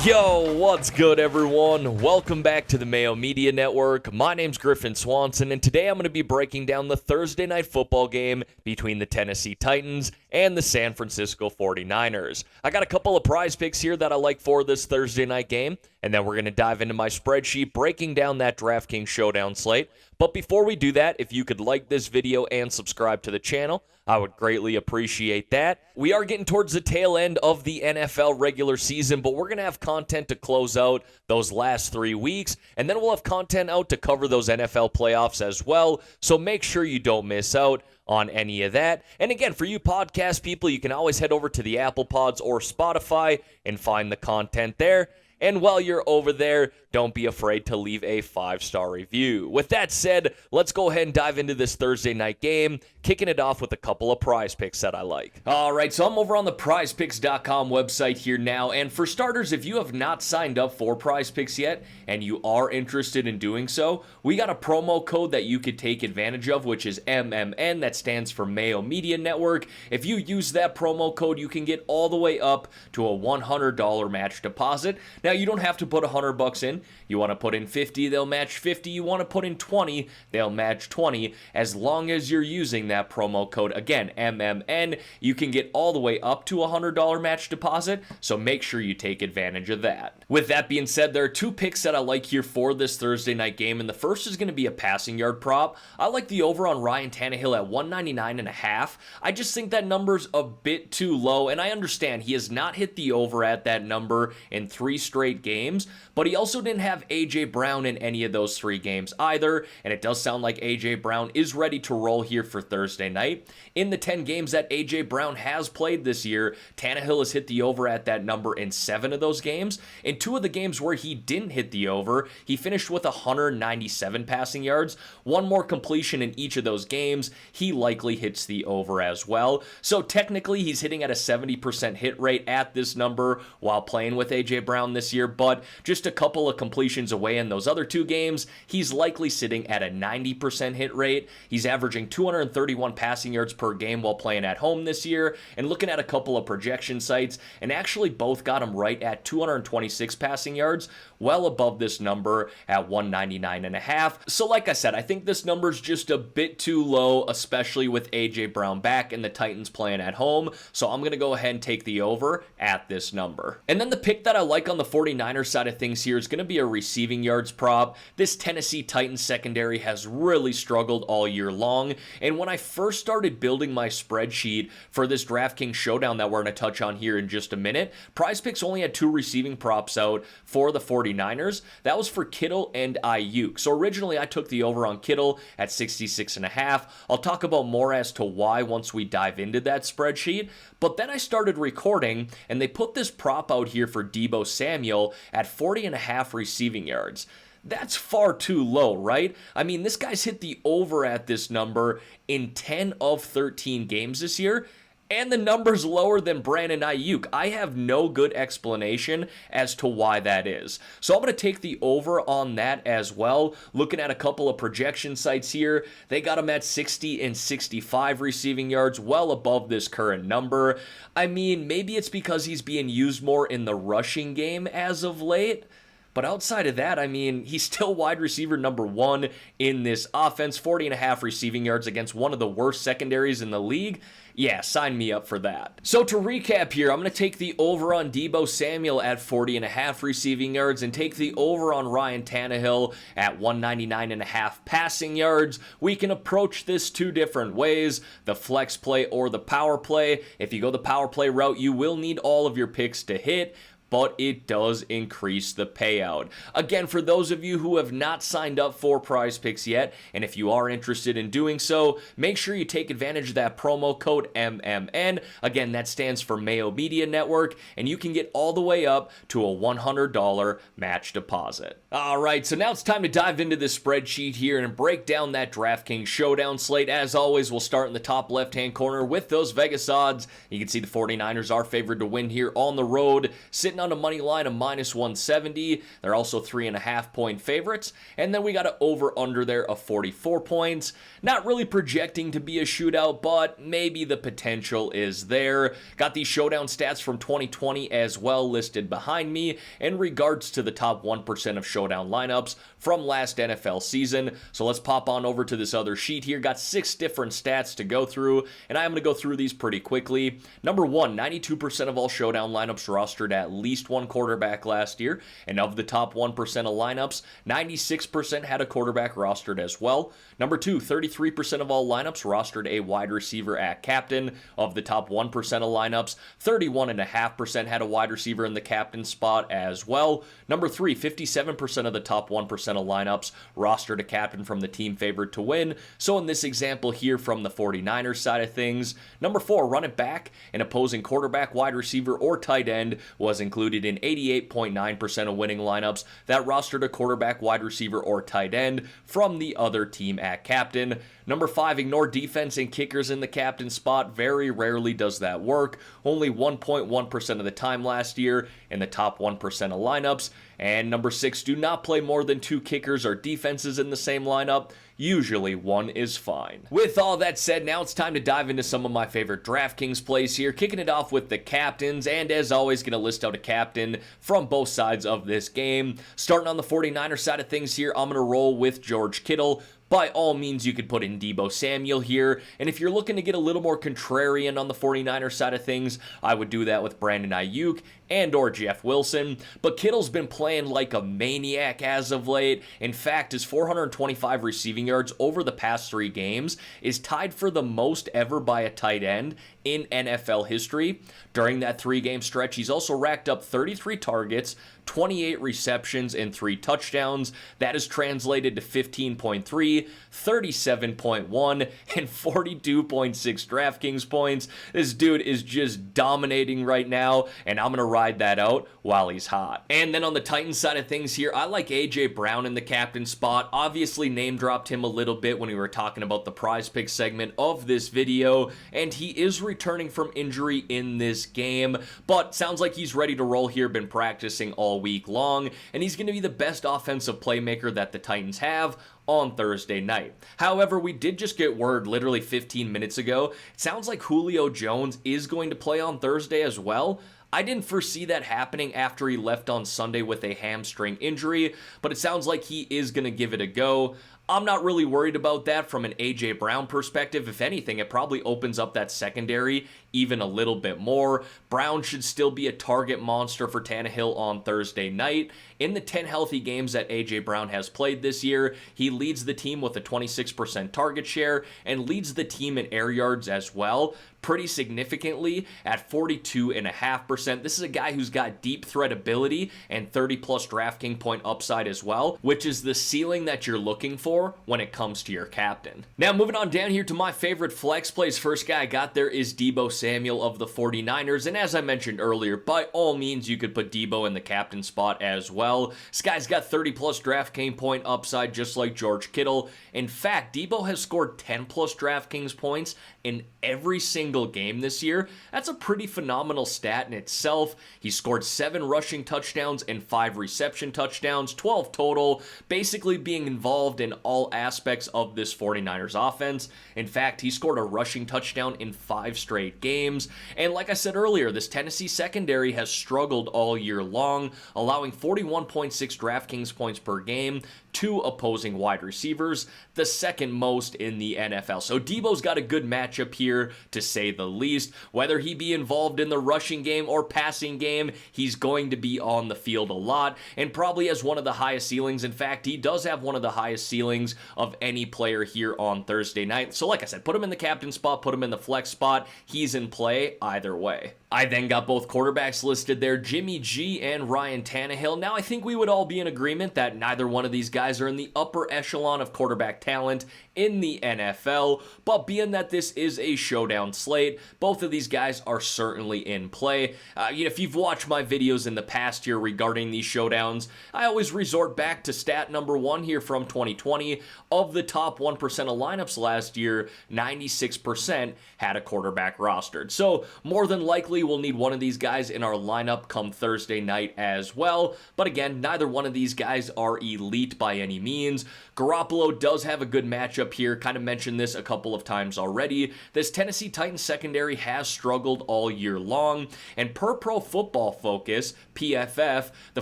Yo, what's good, everyone? Welcome back to the Mayo Media Network. My name's Griffin Swanson, and today I'm going to be breaking down the Thursday night football game between the Tennessee Titans and the San Francisco 49ers. I got a couple of prize picks here that I like for this Thursday night game, and then we're going to dive into my spreadsheet breaking down that DraftKings Showdown slate. But before we do that, if you could like this video and subscribe to the channel, I would greatly appreciate that. We are getting towards the tail end of the NFL regular season, but we're going to have content to close out those last 3 weeks, and then we'll have content out to cover those NFL playoffs as well, so make sure you don't miss out on any of that. And again, for you podcast people, you can always head over to the Apple Pods or Spotify and find the content there. And while you're over there, don't be afraid to leave a 5-star review. With that said, let's go ahead and dive into this Thursday night game, kicking it off with a couple of prize picks that I like. All right, so I'm over on the PrizePicks.com website here now, and for starters, if you have not signed up for PrizePicks yet, and you are interested in doing so, we got a promo code that you could take advantage of, which is MMN, that stands for Mayo Media Network. If you use that promo code, you can get all the way up to a $100 match deposit. Now, you don't have to put $100 in. You want to put in 50, they'll match 50. You want to put in 20, they'll match 20. As long as you're using that promo code, again, MMN, you can get all the way up to a $100 match deposit, so make sure you take advantage of that. With that being said, there are two picks that I like here for this Thursday night game, and the first is going to be a passing yard prop. I like the over on Ryan Tannehill at 199.5. I just think that number's a bit too low, and I understand he has not hit the over at that number in 3 straight games, but he also didn't have A.J. Brown in any of those 3 games either, and it does sound like A.J. Brown is ready to roll here for Thursday night. In the 10 games that A.J. Brown has played this year, Tannehill has hit the over at that number in 7 of those games. In 2 of the games where he didn't hit the over, he finished with 197 passing yards. 1 more completion in each of those games, he likely hits the over as well. So technically, he's hitting at a 70% hit rate at this number while playing with A.J. Brown this year, but just a couple of completions away in those other 2 games, he's likely sitting at a 90% hit rate. He's averaging 231 passing yards per game while playing at home this year, and looking at a couple of projection sites, and actually both got him right at 226 passing yards, well above this number at 199.5. So like I said, I think this number's just a bit too low, especially with A.J. Brown back and the Titans playing at home, so I'm going to go ahead and take the over at this number. And then the pick that I like on the 49ers side of things here is going to be a receiving yards prop. This Tennessee Titans secondary has really struggled all year long, and when I first started building my spreadsheet for this DraftKings Showdown that we're going to touch on here in just a minute, PrizePicks only had 2 receiving props out for the 49ers. That was for Kittle and Ayuk. So originally I took the over on Kittle at 66.5. I'll talk about more as to why once we dive into that spreadsheet, but then I started recording and they put this prop out here for Deebo Samuel at 40.5 receiving yards. That's far too low, right? I mean, this guy's hit the over at this number in 10 of 13 games this year, and the number's lower than Brandon Ayuk. I have no good explanation as to why that is. So I'm going to take the over on that as well. Looking at a couple of projection sites here, they got him at 60 and 65 receiving yards, well above this current number. I mean, maybe it's because he's being used more in the rushing game as of late. But outside of that, I mean, he's still wide receiver number 1 in this offense, 40.5 receiving yards against one of the worst secondaries in the league. Yeah, sign me up for that. So to recap here, I'm going to take the over on Deebo Samuel at 40.5 receiving yards and take the over on Ryan Tannehill at 199.5 passing yards. We can approach this 2 different ways, the flex play or the power play. If you go the power play route, you will need all of your picks to hit, but it does increase the payout. Again, for those of you who have not signed up for PrizePicks yet, and if you are interested in doing so, make sure you take advantage of that promo code MMN. Again, that stands for Mayo Media Network, and you can get all the way up to a $100 match deposit. All right, so now it's time to dive into this spreadsheet here and break down that DraftKings Showdown slate. As always, we'll start in the top left-hand corner with those Vegas odds. You can see the 49ers are favored to win here on the road, sitting sitting on a money line of minus 170. They're also 3.5-point favorites. And then we got an over-under there of 44 points. Not really projecting to be a shootout, but maybe the potential is there. Got these showdown stats from 2020 as well listed behind me in regards to the top 1% of showdown lineups from last NFL season. So let's pop on over to this other sheet here. Got 6 different stats to go through, and I'm going to go through these pretty quickly. Number 1, 92% of all showdown lineups rostered at least one quarterback last year, and of the top 1% of lineups, 96% had a quarterback rostered as well. Number 2, 33% of all lineups rostered a wide receiver at captain. Of the top 1% of lineups, 31.5% had a wide receiver in the captain spot as well. Number 3, 57% of the top 1% of lineups rostered a captain from the team favored to win. So in this example here from the 49ers side of things. Number 4, running back, an opposing quarterback, wide receiver, or tight end was included in 88.9% of winning lineups that rostered a quarterback, wide receiver, or tight end from the other team at captain. Number 5, ignore defense and kickers in the captain spot. Very rarely does that work. Only 1.1% of the time last year in the top 1% of lineups. And number 6, do not play more than 2 kickers or defenses in the same lineup. Usually one is fine. With all that said, now it's time to dive into some of my favorite DraftKings plays here, kicking it off with the captains, and as always, going to list out a captain from both sides of this game. Starting on the 49ers side of things here, I'm going to roll with George Kittle. By all means, you could put in Deebo Samuel here, and if you're looking to get a little more contrarian on the 49ers side of things, I would do that with Brandon Ayuk and or Jeff Wilson, but Kittle's been playing like a maniac as of late. In fact, his 425 receiving yards over the past 3 games is tied for the most ever by a tight end in NFL history. During that 3-game stretch, he's also racked up 33 targets, 28 receptions, and 3 touchdowns. That is translated to 15.3, 37.1, and 42.6 DraftKings points. This dude is just dominating right now, and I'm going to ride that out while he's hot. And then on the Titans side of things here, I like A.J. Brown in the captain spot. Obviously name dropped him a little bit when we were talking about the PrizePicks segment of this video, and he is returning from injury in this game, but sounds like he's ready to roll here, been practicing all week long, and he's going to be the best offensive playmaker that the Titans have on Thursday night. However, we did just get word literally 15 minutes ago. It sounds like Julio Jones is going to play on Thursday as well. I didn't foresee that happening after he left on Sunday with a hamstring injury, but it sounds like he is going to give it a go. I'm not really worried about that from an A.J. Brown perspective. If anything, it probably opens up that secondary even a little bit more. Brown should still be a target monster for Tannehill on Thursday night. In the 10 healthy games that A.J. Brown has played this year, he leads the team with a 26% target share and leads the team in air yards as well, pretty significantly at 42.5%. This is a guy who's got deep threat ability and 30-plus DraftKings point upside as well, which is the ceiling that you're looking for when it comes to your captain. Now, moving on down here to my favorite flex plays. First guy I got there is Deebo Samuel of the 49ers, and as I mentioned earlier, by all means, you could put Deebo in the captain spot as well. This guy's got 30-plus DraftKings point upside just like George Kittle. In fact, Deebo has scored 10-plus DraftKings points in every single game this year. That's a pretty phenomenal stat in itself. He scored 7 rushing touchdowns and 5 reception touchdowns, 12 total, basically being involved in all aspects of this 49ers offense. In fact, he scored a rushing touchdown in 5 straight games. And like I said earlier, this Tennessee secondary has struggled all year long, allowing 41.6 DraftKings points per game to opposing wide receivers, the second most in the NFL. So Deebo's got a good matchup here, to say the least. Whether he be involved in the rushing game or passing game, he's going to be on the field a lot and probably has one of the highest ceilings. In fact, he does have one of the highest ceilings of any player here on Thursday night. So like I said, put him in the captain spot, put him in the flex spot. He's in play either way. I then got both quarterbacks listed there, Jimmy G and Ryan Tannehill. Now, I think we would all be in agreement that neither one of these guys are in the upper echelon of quarterback talent in the NFL, but being that this is a showdown slate, both of these guys are certainly in play. If you've watched my videos in the past year regarding these showdowns, I always resort back to stat number 1 here from 2020. Of the top 1% of lineups last year, 96% had a quarterback rostered. So more than likely, likely we'll need one of these guys in our lineup come Thursday night as well. But again, neither one of these guys are elite by any means. Garoppolo does have a good matchup here. Kind of mentioned this a couple of times already. This Tennessee Titans secondary has struggled all year long. And per Pro Football Focus, PFF, the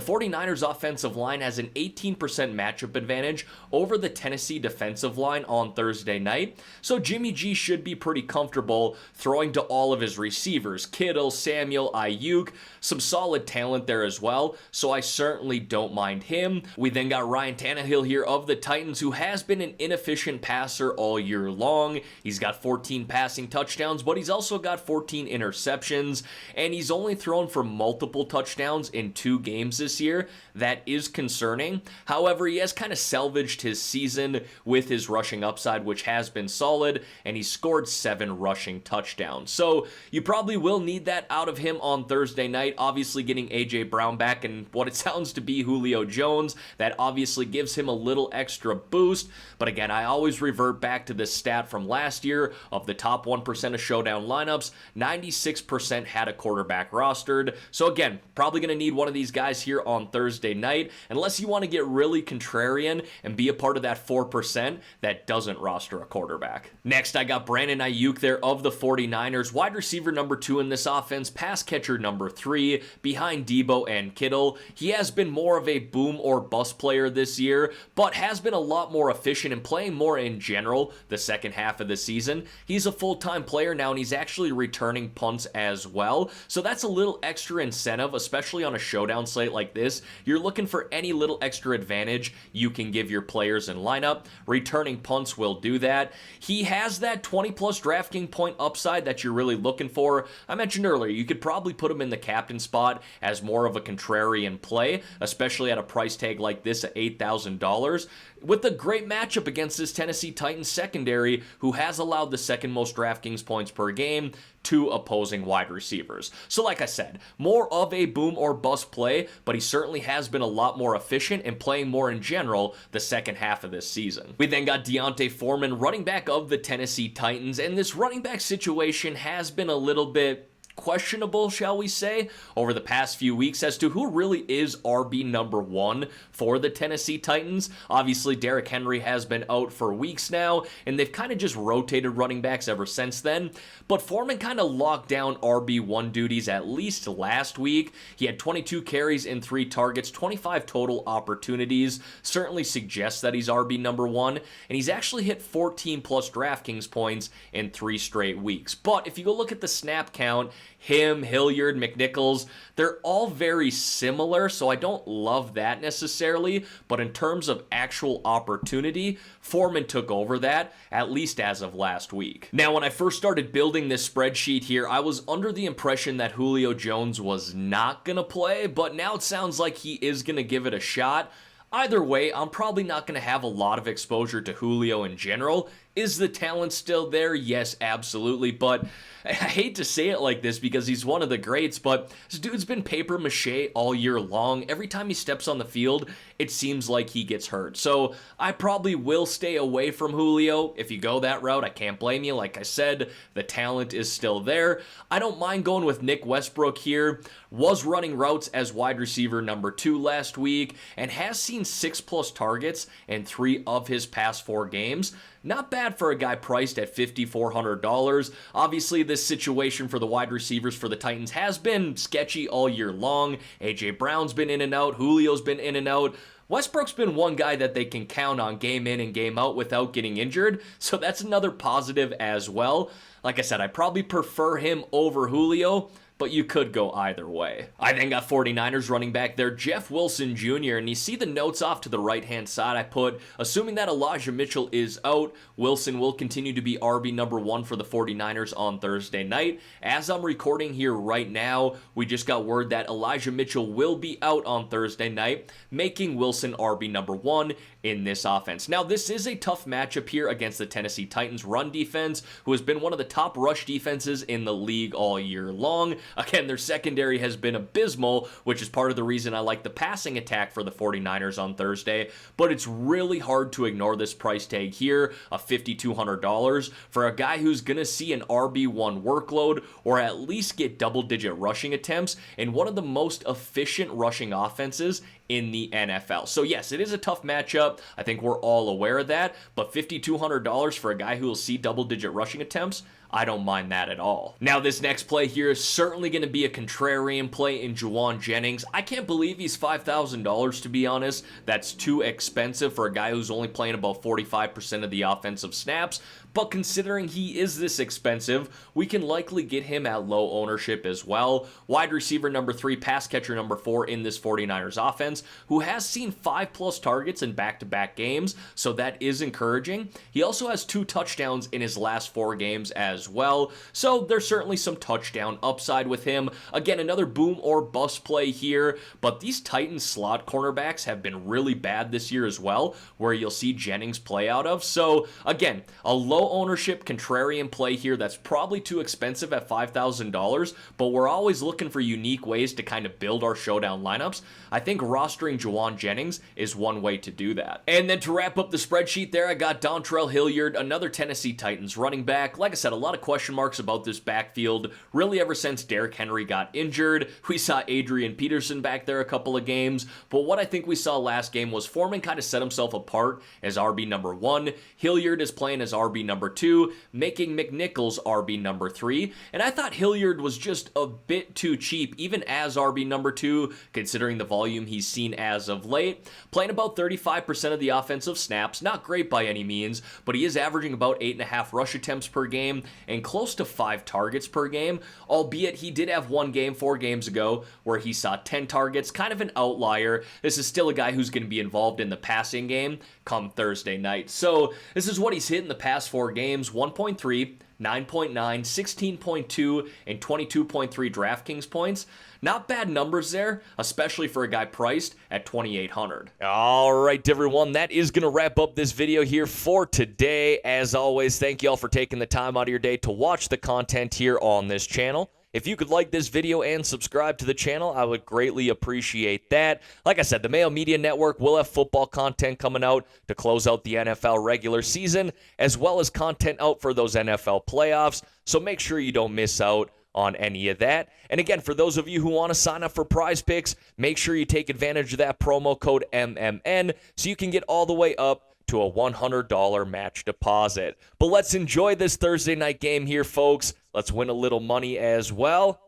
49ers offensive line has an 18% matchup advantage over the Tennessee defensive line on Thursday night. So Jimmy G should be pretty comfortable throwing to all of his receivers. Kittle, Samuel, Ayuk, some solid talent there as well. So I certainly don't mind him. We then got Ryan Tannehill here of the Titans, who has been an inefficient passer all year long. He's got 14 passing touchdowns, but he's also got 14 interceptions, and he's only thrown for multiple touchdowns in 2 games this year. That is concerning. However, he has kind of salvaged his season with his rushing upside, which has been solid, and he scored 7 rushing touchdowns. So you probably will need that out of him on Thursday night. Obviously getting A.J. Brown back and what it sounds to be Julio Jones, that obviously gives him a little extra boost. But again, I always revert back to this stat from last year of the top 1% of showdown lineups. 96% had a quarterback rostered. So again, probably going to need one of these guys here on Thursday night, unless you want to get really contrarian and be a part of that 4% that doesn't roster a quarterback. Next, I got Brandon Ayuk there of the 49ers, wide receiver number 2 in this offense, pass catcher number 3, behind Debo and Kittle. He has been more of a boom or bust player this year, but has been a lot more efficient and playing more in general the second half of the season. He's a full-time player now, and he's actually returning punts as well. So that's a little extra incentive, especially on a showdown slate like this. You're looking for any little extra advantage you can give your players in lineup. Returning punts will do that. He has that 20-plus DraftKings point upside that you're really looking for. I mentioned earlier, you could probably put him in the captain spot as more of a contrarian play, especially at a price tag like this at $8,000. With a great matchup against this Tennessee Titans secondary, who has allowed the second most DraftKings points per game to opposing wide receivers. So like I said, more of a boom or bust play, but he certainly has been a lot more efficient and playing more in general the second half of this season. We then got D'Onta Foreman, running back of the Tennessee Titans, and this running back situation has been a little bit questionable, shall we say, over the past few weeks as to who really is RB number 1 for the Tennessee Titans. Obviously, Derrick Henry has been out for weeks now, and they've kind of just rotated running backs ever since then. But Foreman kind of locked down RB1 duties at least last week. He had 22 carries and 3 targets, 25 total opportunities. Certainly suggests that he's RB number 1, and he's actually hit 14 plus DraftKings points in 3 straight weeks. But if you go look at the snap count, him, Hilliard, McNichols, they're all very similar, so I don't love that necessarily, but in terms of actual opportunity, Foreman took over that, at least as of last week. Now, when I first started building this spreadsheet here, I was under the impression that Julio Jones was not going to play, but now it sounds like he is going to give it a shot. Either way, I'm probably not going to have a lot of exposure to Julio in general. Is the talent still there? Yes, absolutely, but I hate to say it like this because he's one of the greats, but this dude's been paper mache all year long. Every time he steps on the field, it seems like he gets hurt. So I probably will stay away from Julio. If you go that route, I can't blame you. Like I said, the talent is still there. I don't mind going with Nick Westbrook here. Was running routes as wide receiver number 2 last week and has seen 6+ targets in 3 of his past 4 games. Not bad for a guy priced at $5,400. Obviously, this situation for the wide receivers for the Titans has been sketchy all year long. A.J. Brown's been in and out. Julio's been in and out. Westbrook's been one guy that they can count on game in and game out without getting injured, so that's another positive as well. Like I said, I probably prefer him over Julio, but you could go either way. I then got 49ers running back there, Jeff Wilson Jr., and you see the notes off to the right-hand side I put, assuming that Elijah Mitchell is out, Wilson will continue to be RB number 1 for the 49ers on Thursday night. As I'm recording here right now, we just got word that Elijah Mitchell will be out on Thursday night, making Wilson RB number 1 in this offense. Now, this is a tough matchup here against the Tennessee Titans run defense, who has been one of the top rush defenses in the league all year long. Again, their secondary has been abysmal, which is part of the reason I like the passing attack for the 49ers on Thursday, but it's really hard to ignore this price tag here of $5,200 for a guy who's going to see an RB1 workload or at least get double-digit rushing attempts in one of the most efficient rushing offenses in the NFL. So yes, it is a tough matchup. I think we're all aware of that, but $5,200 for a guy who will see double-digit rushing attempts, I don't mind that at all. Now, this next play here is certainly going to be a contrarian play in Juwan Jennings. I can't believe he's $5,000, to be honest. That's too expensive for a guy who's only playing about 45% of the offensive snaps. But considering he is this expensive, we can likely get him at low ownership as well. Wide receiver number 3, pass catcher number 4 in this 49ers offense, who has seen 5+ targets in back-to-back games, so that is encouraging. He also has 2 touchdowns in his last 4 games as well, so there's certainly some touchdown upside with him. Again, another boom or bust play here, but these Titans slot cornerbacks have been really bad this year as well, where you'll see Jennings play out of. So again, a low ownership contrarian play here that's probably too expensive at $5,000, but we're always looking for unique ways to kind of build our showdown lineups. I think rostering Juwan Jennings is one way to do that. And then to wrap up the spreadsheet there, I got Dontrell Hilliard, another Tennessee Titans running back. Like I said, a lot of question marks about this backfield, really ever since Derrick Henry got injured. We saw Adrian Peterson back there a couple of games, but what I think we saw last game was Foreman kind of set himself apart as RB number 1. Hilliard is playing as RB number 2, making McNichols RB number 3, and I thought Hilliard was just a bit too cheap, even as RB number 2, considering the volume he's seen as of late. Playing about 35% of the offensive snaps, not great by any means, but he is averaging about 8.5 rush attempts per game and close to 5 targets per game, albeit he did have one game 4 games ago where he saw 10 targets, kind of an outlier. This is still a guy who's going to be involved in the passing game come Thursday night. So this is what he's hit in the past 4 games: 1.3, 9.9, 16.2, and 22.3 DraftKings points. Not bad numbers there, especially for a guy priced at $2,800. All right, everyone, that is going to wrap up this video here for today. As always, thank you all for taking the time out of your day to watch the content here on this channel. If you could like this video and subscribe to the channel, I would greatly appreciate that. Like I said, the Mayo Media Network will have football content coming out to close out the NFL regular season, as well as content out for those NFL playoffs, so make sure you don't miss out on any of that. And again, for those of you who want to sign up for PrizePicks, make sure you take advantage of that promo code MMN so you can get all the way up to a $100 match deposit. But let's enjoy this Thursday night game here, folks. Let's win a little money as well.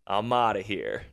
I'm out of here.